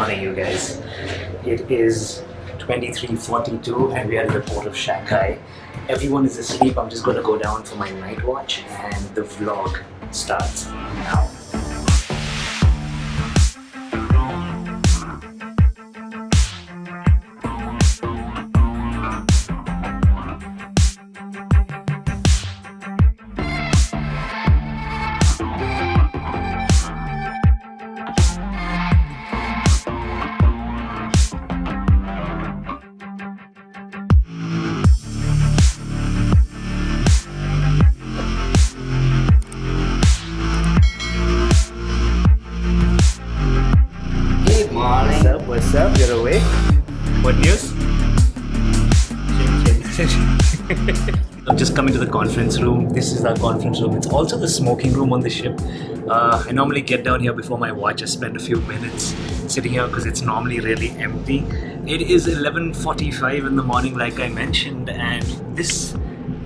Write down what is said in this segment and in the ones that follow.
morning, you guys. It is 23:42 and we are in the port of Shanghai. Everyone is asleep. I'm just going to go down for my night watch and the vlog starts now. What's up? You're awake? What news? I'm just coming to the conference room. This is our conference room. It's also the smoking room on the ship. I normally get down here before my watch. I spend a few minutes sitting here because it's normally really empty. It is 11:45 in the morning, like I mentioned, and this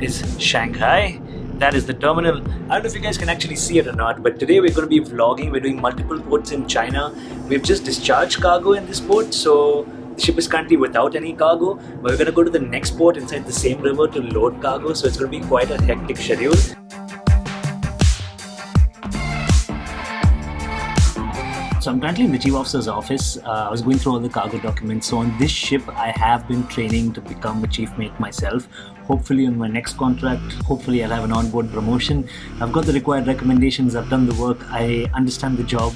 is Shanghai. That is the terminal. I don't know if you guys can actually see it or not, but today we're going to be vlogging. We're doing multiple ports in China. We've just discharged cargo in this port, so the ship is currently without any cargo. But we're going to go to the next port inside the same river to load cargo, so it's going to be quite a hectic schedule. So I'm currently in the Chief Officer's office. I was going through all the cargo documents. So on this ship, I have been training to become a chief mate myself. Hopefully on my next contract, hopefully I'll have an onboard promotion. I've got the required recommendations, I've done the work, I understand the job,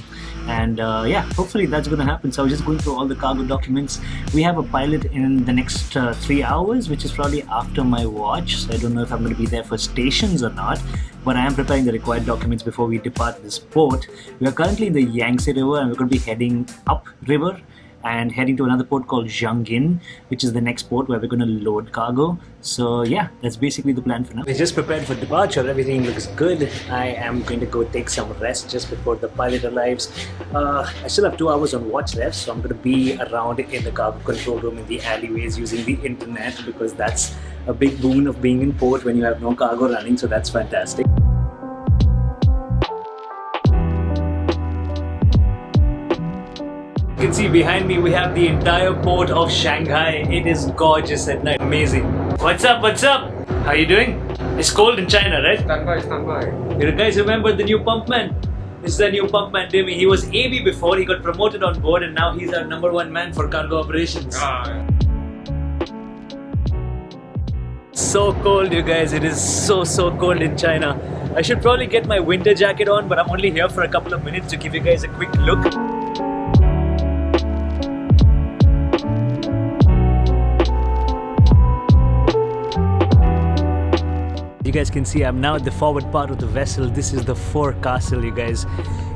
and yeah, hopefully that's going to happen. So I was just going through all the cargo documents. We have a pilot in the next 3 hours, which is probably after my watch. So I don't know if I'm going to be there for stations or not, but I am preparing the required documents before we depart this port. We are currently in the Yangtze River and we're going to be heading up river and heading to another port called Zhangin, which is the next port where we're going to load cargo. So yeah, that's basically the plan for now. We're just prepared for departure. Everything looks good. I am going to go take some rest just before the pilot arrives. I still have 2 hours on watch left, so I'm going to be around in the cargo control room in the alleyways using the internet, because that's a big boon of being in port when you have no cargo running, so that's fantastic. You can see behind me we have the entire port of Shanghai. It is gorgeous at night, amazing. What's up, what's up? How you doing? It's cold in China, right? Stand by. You guys remember the new pumpman? This is the new pumpman, Timmy. He was AB before, he got promoted on board and now he's our #1 man for cargo operations. So cold, you guys. It is so cold in China. I should probably get my winter jacket on, but I'm only here for a couple of minutes to give you guys a quick look. You guys can see I'm now at the forward part of the vessel. This is the forecastle, you guys.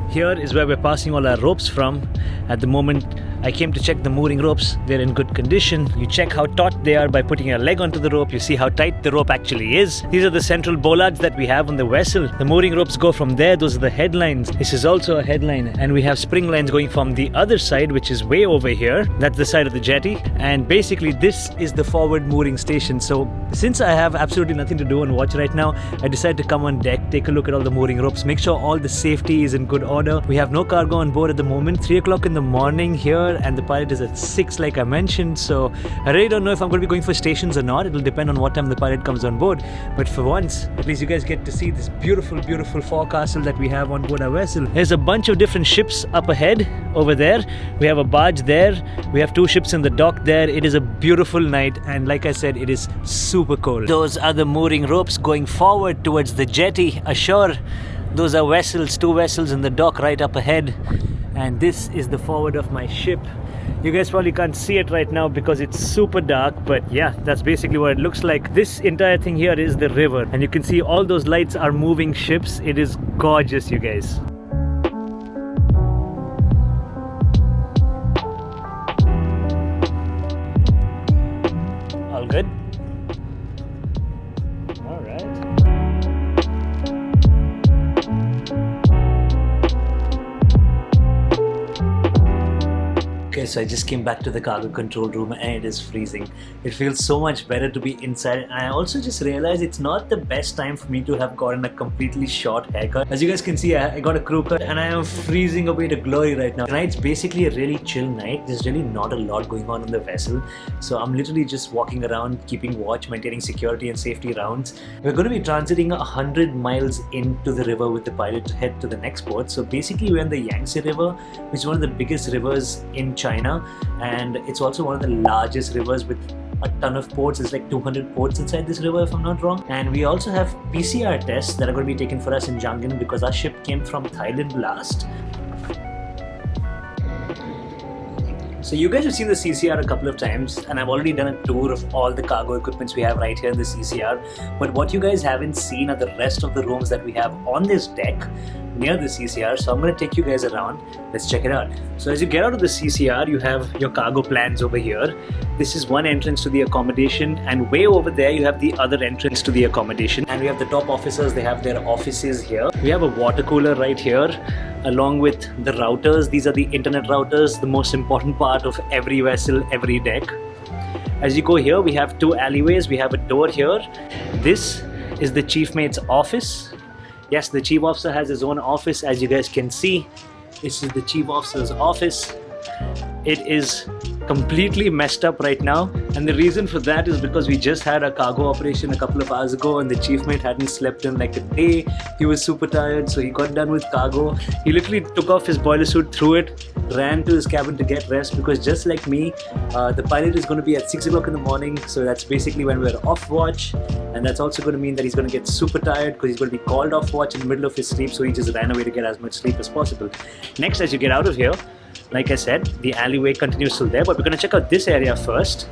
Here is where we're passing all our ropes from. At the moment, I came to check the mooring ropes. They're in good condition. You check how taut they are by putting your leg onto the rope. You see how tight the rope actually is. These are the central bollards that we have on the vessel. The mooring ropes go from there. Those are the headlines. This is also a headline. And we have spring lines going from the other side, which is way over here. That's the side of the jetty. And basically, this is the forward mooring station. So since I have absolutely nothing to do on watch right now, I decided to come on deck, take a look at all the mooring ropes, make sure all the safety is in good order. We have no cargo on board at the moment. 3 o'clock in the morning here, and the pilot is at 6 like I mentioned. So I really don't know if I'm going to be going for stations or not. It'll depend on what time the pilot comes on board. But for once, at least you guys get to see this beautiful forecastle that we have on board our vessel. There's a bunch of different ships up ahead over there. We have a barge there. We have 2 ships in the dock there. It is a beautiful night, and like I said, it is super cold. Those are the mooring ropes going forward towards the jetty ashore. Those are vessels, 2 vessels in the dock right up ahead. And this is the forward of my ship. You guys probably can't see it right now because it's super dark, but yeah, that's basically what it looks like. This entire thing here is the river, and you can see all those lights are moving ships. It is gorgeous, you guys. All good? All right. Okay, so I just came back to the cargo control room and it is freezing. It feels so much better to be inside, and I also just realized it's not the best time for me to have gotten a completely short haircut. As you guys can see, I got a crew cut and I am freezing away to glory right now. Tonight's basically a really chill night. There's really not a lot going on the vessel, so I'm literally just walking around, keeping watch, maintaining security and safety rounds. We're going to be transiting 100 miles into the river with the pilot to head to the next port. So basically we're in the Yangtze River, which is one of the biggest rivers in China, and it's also one of the largest rivers with a ton of ports. There's like 200 ports inside this river if I'm not wrong. And we also have PCR tests that are going to be taken for us in Yantai because our ship came from Thailand last. So you guys have seen the CCR a couple of times, and I've already done a tour of all the cargo equipments we have right here in the CCR. But what you guys haven't seen are the rest of the rooms that we have on this deck near the CCR. So I'm going to take you guys around. Let's check it out. So as you get out of the CCR, you have your cargo plans over here. This is one entrance to the accommodation, and way over there you have the other entrance to the accommodation. And we have the top officers, they have their offices here. We have a water cooler right here along with the routers. These are the internet routers, the most important part of every vessel, every deck. As you go here, we have two alleyways. We have a door here. This is the chief mate's office. Yes, the chief officer has his own office, as you guys can see. This is the chief officer's office. It is completely messed up right now, and the reason for that is because we just had a cargo operation a couple of hours ago and the chief mate hadn't slept in like a day. He was super tired, so he got done with cargo. He literally took off his boiler suit, threw it, ran to his cabin to get rest, because just like me, the pilot is going to be at 6 o'clock in the morning, so that's basically when we're off watch, and that's also going to mean that he's going to get super tired because he's going to be called off watch in the middle of his sleep, so he just ran away to get as much sleep as possible. Next, as you get out of here, like I said, the alleyway continues still there, but we're going to check out this area first.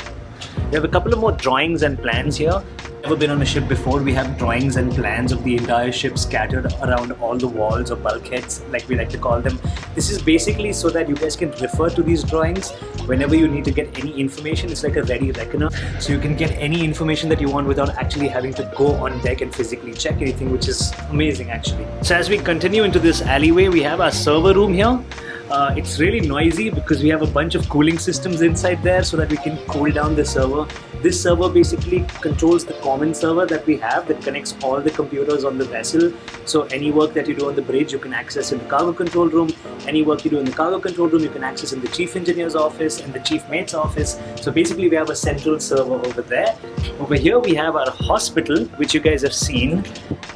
We have a couple of more drawings and plans here. Never been on a ship before. We have drawings and plans of the entire ship scattered around all the walls or bulkheads, like we like to call them. This is basically so that you guys can refer to these drawings whenever you need to get any information. It's like a ready reckoner, so you can get any information that you want without actually having to go on deck and physically check anything, which is amazing actually. So as we continue into this alleyway, we have our server room here. It's really noisy because we have a bunch of cooling systems inside there so that we can cool down the server. This server basically controls the common server that we have that connects all the computers on the vessel. So any work that you do on the bridge, you can access in the cargo control room. Any work you do in the cargo control room, you can access in the chief engineer's office and the chief mate's office. So basically we have a central server over there. Over here we have our hospital, which you guys have seen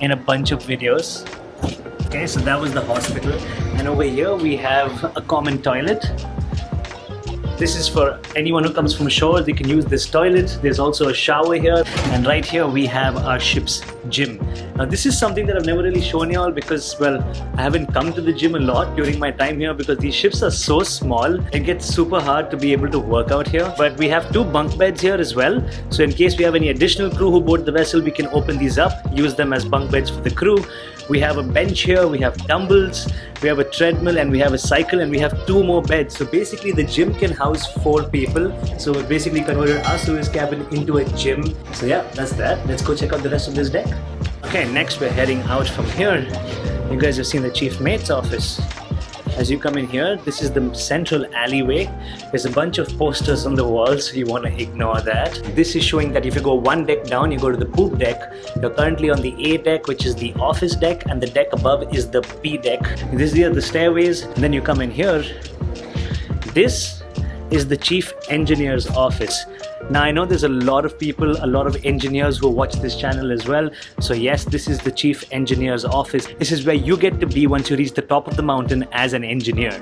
in a bunch of videos. Okay, so that was the hospital, and over here we have a common toilet. This is for anyone who comes from shore, they can use this toilet. There's also a shower here, and right here we have our ship's gym. Now this is something that I've never really shown y'all because, well, I haven't come to the gym a lot during my time here because these ships are so small. It gets super hard to be able to work out here. But we have two bunk beds here as well, so in case we have any additional crew who board the vessel, we can open these up, use them as bunk beds for the crew. We have a bench here, we have dumbbells, we have a treadmill, and we have a cycle, and we have two more beds. So basically the gym can house 4 people. So we basically converted our service cabin into a gym. So yeah, that's that. Let's go check out the rest of this deck. Okay, next we're heading out from here. You guys have seen the chief mate's office. As you come in here, this is the central alleyway. There's a bunch of posters on the walls, so you want to ignore that. This is showing that if you go one deck down, you go to the poop deck. You're currently on the A deck, which is the office deck, and the deck above is the B deck. These are the stairways, and then you come in here. This is the chief engineer's office. Now I know there's a lot of people, a lot of engineers who watch this channel as well. So yes, this is the chief engineer's office. This is where you get to be once you reach the top of the mountain as an engineer.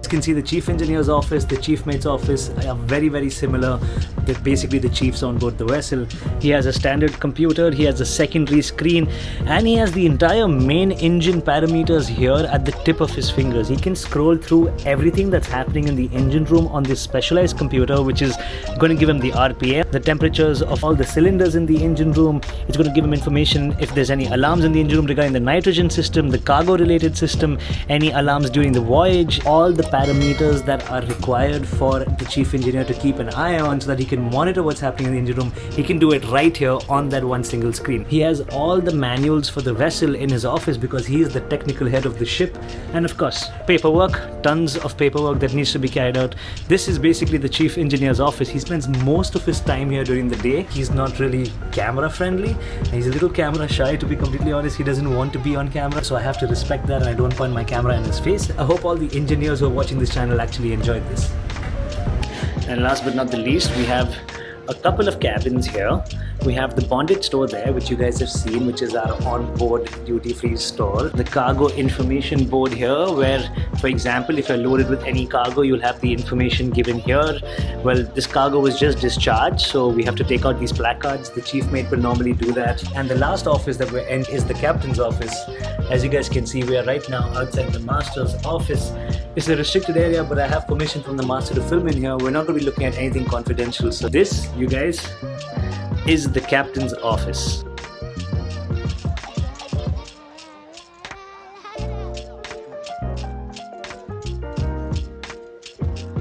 You can see the chief engineer's office, the chief mate's office are very similar. They're basically the chiefs on board the vessel. He has a standard computer, he has a secondary screen, and he has the entire main engine parameters here at the tip of his fingers. He can scroll through everything that's happening in the engine room on this specialized computer, which is going to give him the RPM, the temperatures of all the cylinders in the engine room. It's going to give him information if there's any alarms in the engine room regarding the nitrogen system, the cargo related system, any alarms during the voyage, all the parameters that are required for the chief engineer to keep an eye on so that he can can monitor what's happening in the engine room, he can do it right here on that one single screen. He has all the manuals for the vessel in his office because he is the technical head of the ship. And of course, paperwork, tons of paperwork that needs to be carried out. This is basically the chief engineer's office. He spends most of his time here during the day. He's not really camera friendly. He's a little camera shy, to be completely honest. He doesn't want to be on camera, so I have to respect that and I don't point my camera in his face. I hope all the engineers who are watching this channel actually enjoyed this. And last but not the least, we have a couple of cabins here. We have the bondage store there, which you guys have seen, which is our on-board duty-free store. The cargo information board here, where, for example, if you're loaded with any cargo, you'll have the information given here. Well, this cargo was just discharged, so we have to take out these placards. The chief mate will normally do that. And the last office that we're in is the captain's office. As you guys can see, we are right now outside the master's office. It's a restricted area, but I have permission from the master to film in here. We're not going to be looking at anything confidential. So this, you guys, is the captain's office.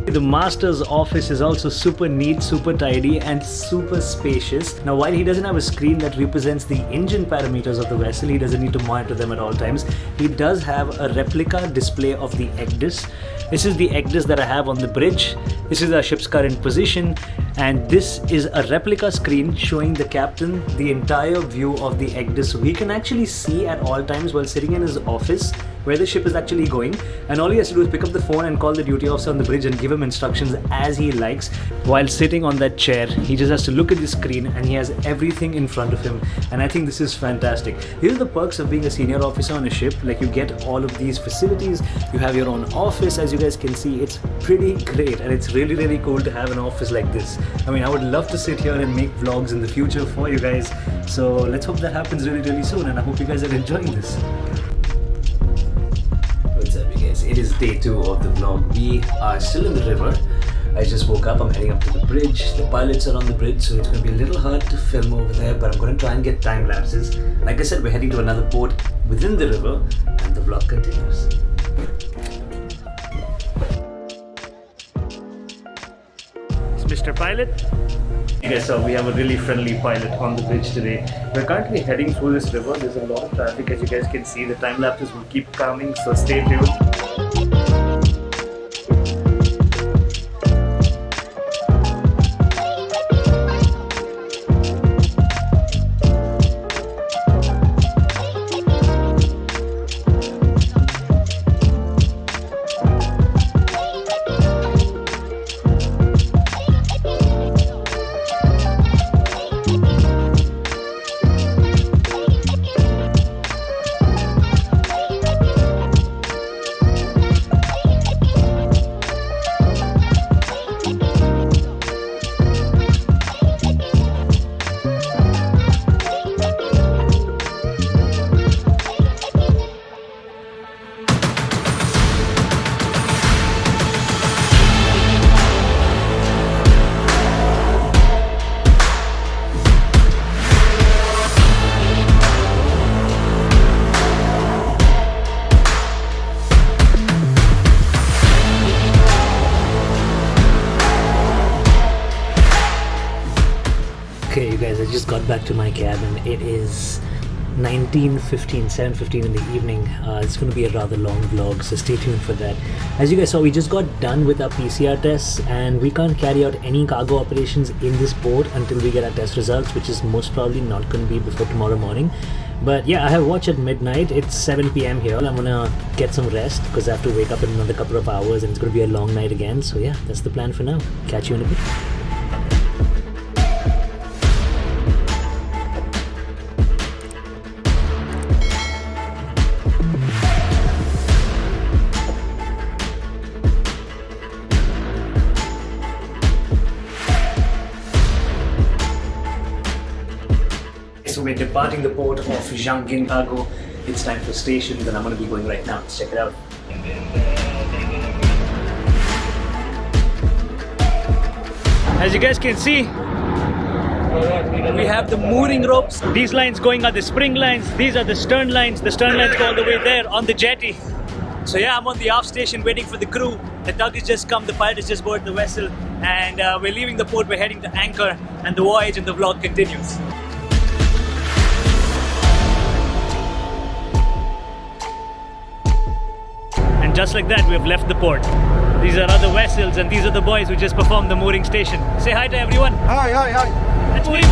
The master's office is also super neat, super tidy and super spacious. Now, while he doesn't have a screen that represents the engine parameters of the vessel, he doesn't need to monitor them at all times. He does have a replica display of the EGDIS. This is the EGDIS that I have on the bridge. This is our ship's current position, and this is a replica screen showing the captain the entire view of the EGDIS, so he can actually see at all times while sitting in his office where the ship is actually going, and all he has to do is pick up the phone and call the duty officer on the bridge and give him instructions as he likes. While sitting on that chair, he just has to look at the screen and he has everything in front of him, and I think this is fantastic. These are the perks of being a senior officer on a ship. Like, you get all of these facilities, you have your own office. As you guys can see, it's pretty great, and it's really cool to have an office like this. I mean, I would love to sit here and make vlogs in the future for you guys, so let's hope that happens really soon, and I hope you guys are enjoying this. What's up, you guys? It is day 2 of the vlog. We are still in the river. I just woke up, I'm heading up to the bridge. The pilots are on the bridge, so it's going to be a little hard to film over there, but I'm going to try and get time lapses. Like I said, we're heading to another port within the river, and the vlog continues. Mr. Pilot. Okay, so we have a really friendly pilot on the bridge today. We're currently heading through this river. There's a lot of traffic, as you guys can see. The time lapses will keep coming, so stay tuned. Okay, you guys, I just got back to my cabin. It is 7:15 in the evening. It's going to be a rather long vlog, so stay tuned for that. As you guys saw, we just got done with our PCR tests, and we can't carry out any cargo operations in this port until we get our test results, which is most probably not going to be before tomorrow morning. But yeah, I have watch at midnight. It's 7 p.m. here. I'm gonna get some rest because I have to wake up in another couple of hours, and it's going to be a long night again. So yeah, that's the plan for now. Catch you in a bit. So we're departing the port of Zhangin Cargo. It's time for stations, and I'm going to be going right now. Let's check it out. As you guys can see, we have the mooring ropes. These lines going are the spring lines. These are the stern lines. The stern lines go all the way there on the jetty. So yeah, I'm on the aft station waiting for the crew. The tug has just come. The pilot has just boarded the vessel. and we're leaving the port, we're heading to anchor, and the voyage and the vlog continues. And just like that, we have left the port. These are other vessels, and these are the boys who just performed the mooring station. Say hi to everyone. Hi, hi, hi. That's me.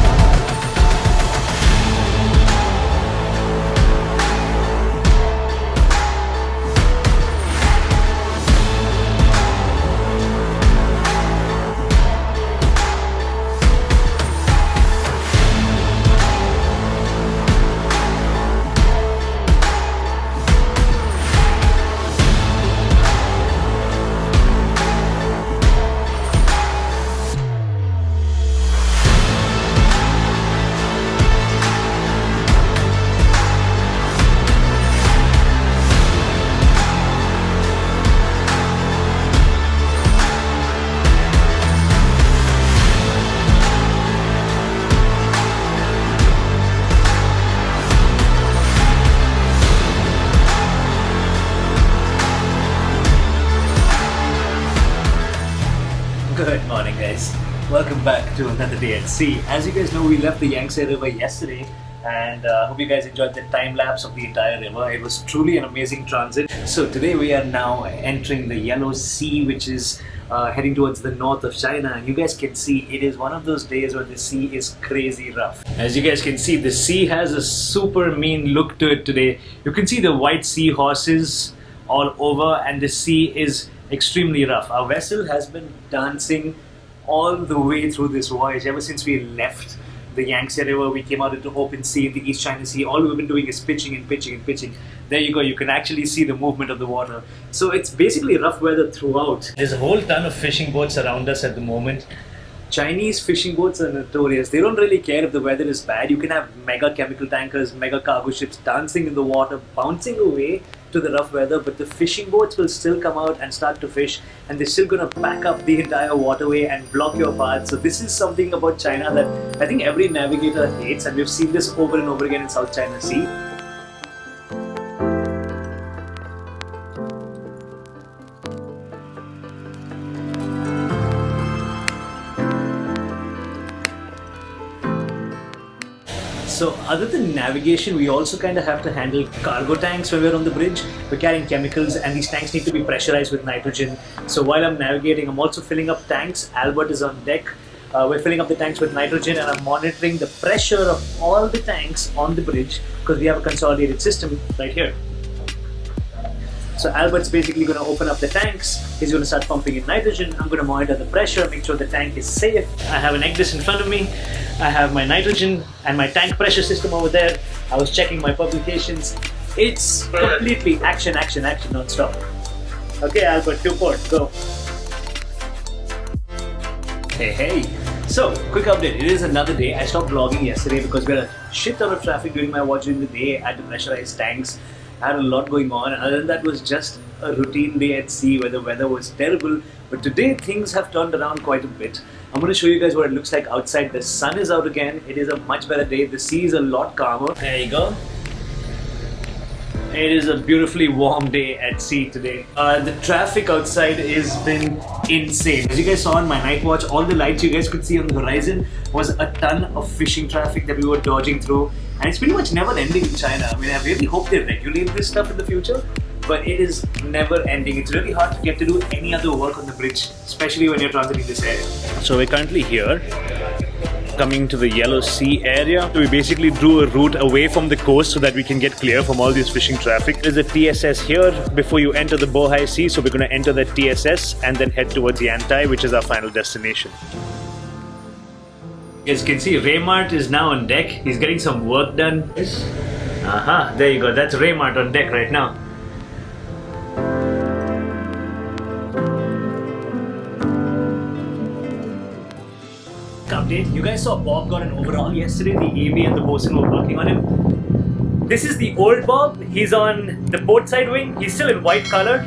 Good morning, guys. Welcome back to another day at sea. As you guys know, we left the Yangtze River yesterday, and hope you guys enjoyed the time lapse of the entire river. It was truly an amazing transit. So today we are now entering the Yellow Sea, which is heading towards the north of China, and you guys can see it is one of those days where the sea is crazy rough. As you guys can see, the sea has a super mean look to it today. You can see the white seahorses all over, and the sea is extremely rough. Our vessel has been dancing all the way through this voyage. Ever since we left the Yangtze River, we came out into open sea in the East China Sea. All we've been doing is pitching and pitching and pitching. There you go, you can actually see the movement of the water. So it's basically rough weather throughout. There's a whole ton of fishing boats around us at the moment. Chinese fishing boats are notorious. They don't really care if the weather is bad. You can have mega chemical tankers, mega cargo ships dancing in the water, bouncing away to the rough weather, but the fishing boats will still come out and start to fish, and they're still going to back up the entire waterway and block your path. So this is something about China that I think every navigator hates, and we've seen this over and over again in South China Sea. So other than navigation, we also kind of have to handle cargo tanks when we're on the bridge. We're carrying chemicals, and these tanks need to be pressurized with nitrogen. So while I'm navigating, I'm also filling up tanks. Albert is on deck. We're filling up the tanks with nitrogen, and I'm monitoring the pressure of all the tanks on the bridge because we have a consolidated system right here. So Albert's basically going to open up the tanks. He's going to start pumping in nitrogen. I'm going to monitor the pressure, make sure the tank is safe. I have an egg dish in front of me. I have my nitrogen and my tank pressure system over there. I was checking my publications. It's completely action, action, action non-stop. Okay, Albert, to port, go. Hey, hey. So, quick update. It is another day. I stopped vlogging yesterday because we had a shit ton of traffic during my watch during the day. I had to pressurize tanks. I had a lot going on, and other than that was just a routine day at sea where the weather was terrible. But today things have turned around quite a bit. I'm going to show you guys what it looks like outside. The sun is out again. It is a much better day. The sea is a lot calmer. There you go. It is a beautifully warm day at sea today. The traffic outside has been insane. As you guys saw on my night watch, all the lights you guys could see on the horizon was a ton of fishing traffic that we were dodging through. And it's pretty much never ending in China. I mean, I really hope they regulate this stuff in the future, but it is never ending. It's really hard to get to do any other work on the bridge, especially when you're transiting this area. So we're currently here, coming to the Yellow Sea area. We basically drew a route away from the coast so that we can get clear from all this fishing traffic. There's a TSS here before you enter the Bohai Sea, so we're going to enter that TSS and then head towards Yantai, which is our final destination. As you can see, Raymart is now on deck. He's getting some work done. Aha, there you go. That's Raymart on deck right now. Update. You guys saw Bob got an overhaul yesterday. The AB and the bosun were working on him. This is the old Bob. He's on the port side wing. He's still in white color.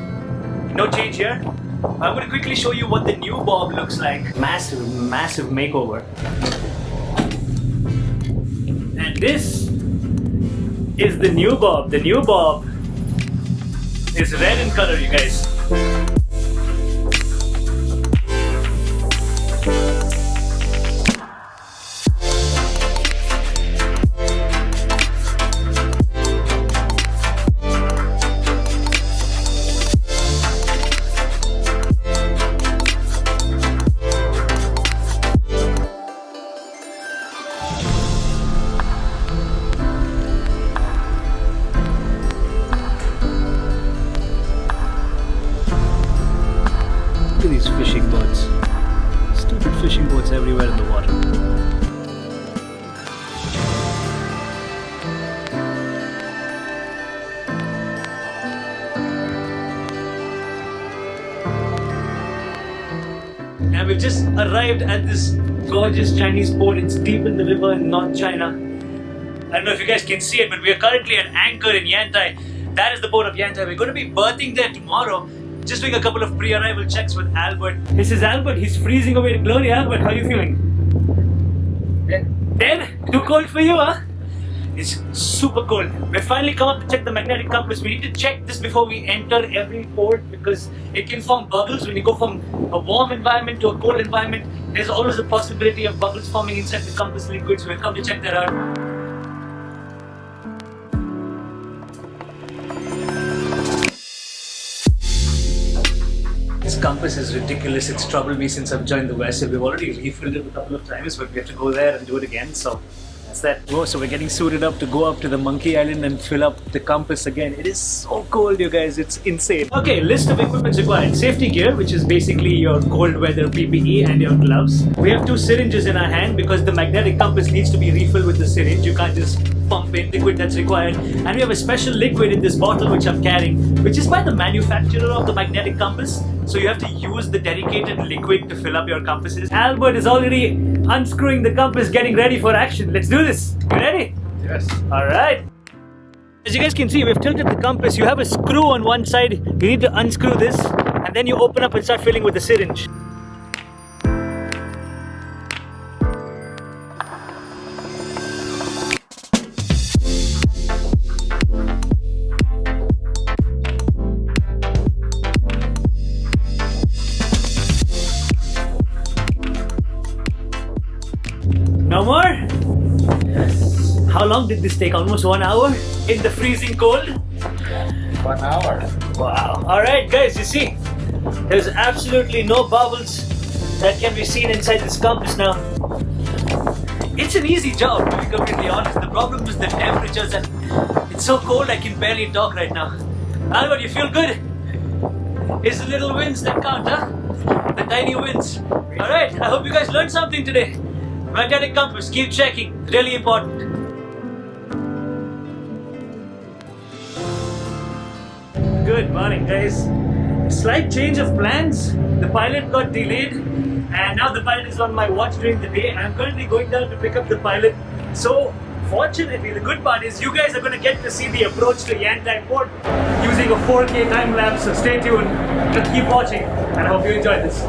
No change here. I'm going to quickly show you what the new Bob looks like. Massive, massive makeover. And this is the new Bob. The new Bob is red in color, you guys. these fishing boats. Stupid fishing boats everywhere in the water. And we've just arrived at this gorgeous Chinese port. It's deep in the river in North China. I don't know if you guys can see it, but we are currently at anchor in Yantai. That is the port of Yantai. We're going to be berthing there tomorrow. Just doing a couple of pre-arrival checks with Albert. This is Albert. He's freezing away to glory. Albert, how are you feeling? Dead? Too cold for you, huh? It's super cold. We've finally come up to check the magnetic compass. We need to check this before we enter every port because it can form bubbles when you go from a warm environment to a cold environment. There's always a possibility of bubbles forming inside the compass liquid, so we've come to check that out. This compass is ridiculous. It's troubled me since I've joined the vessel. We've already refilled it a couple of times, but we have to go there and do it again. So that's that. Oh, so we're getting suited up to go up to the Monkey Island and fill up the compass again. It is so cold, you guys. It's insane. Okay, list of equipment required. Safety gear, which is basically your cold weather PPE and your gloves. We have 2 syringes in our hand because the magnetic compass needs to be refilled with the syringe. You can't just pump in liquid that's required. And we have a special liquid in this bottle which I'm carrying, which is by the manufacturer of the magnetic compass. So you have to use the dedicated liquid to fill up your compasses. Albert is already unscrewing the compass, getting ready for action. Let's do this. You ready? Yes. Alright. As you guys can see, we've tilted the compass. You have a screw on one side. You need to unscrew this and then you open up and start filling with the syringe. No more? Yes. How long did this take? Almost 1 hour in the freezing cold? 1 hour. Wow. Alright guys, you see, there's absolutely no bubbles that can be seen inside this compass now. It's an easy job, to be completely honest. The problem is the temperatures and it's so cold I can barely talk right now. Albert, you feel good? It's the little winds that count, huh? The tiny winds. Alright, I hope you guys learned something today. Magnetic compass, keep checking, really important. Good morning guys. Slight change of plans. The pilot got delayed and now the pilot is on my watch during the day. I'm currently going down to pick up the pilot. So fortunately, the good part is you guys are going to get to see the approach to Yantai port using a 4K time lapse, so stay tuned. Just keep watching and I hope you enjoy this.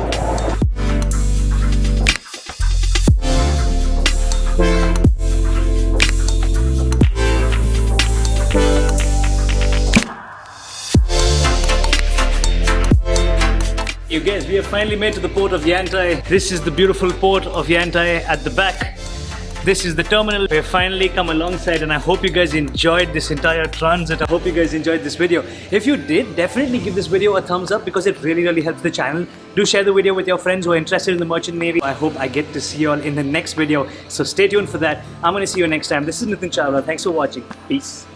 You guys, we have finally made to the port of Yantai. This is the beautiful port of Yantai at the back. This is the terminal. We have finally come alongside and I hope you guys enjoyed this entire transit. I hope you guys enjoyed this video. If you did, definitely give this video a thumbs up because it really helps the channel. Do share the video with your friends who are interested in the Merchant Navy. I hope I get to see you all in the next video. So stay tuned for that. I'm going to see you next time. This is Nitin Chawla. Thanks for watching. Peace.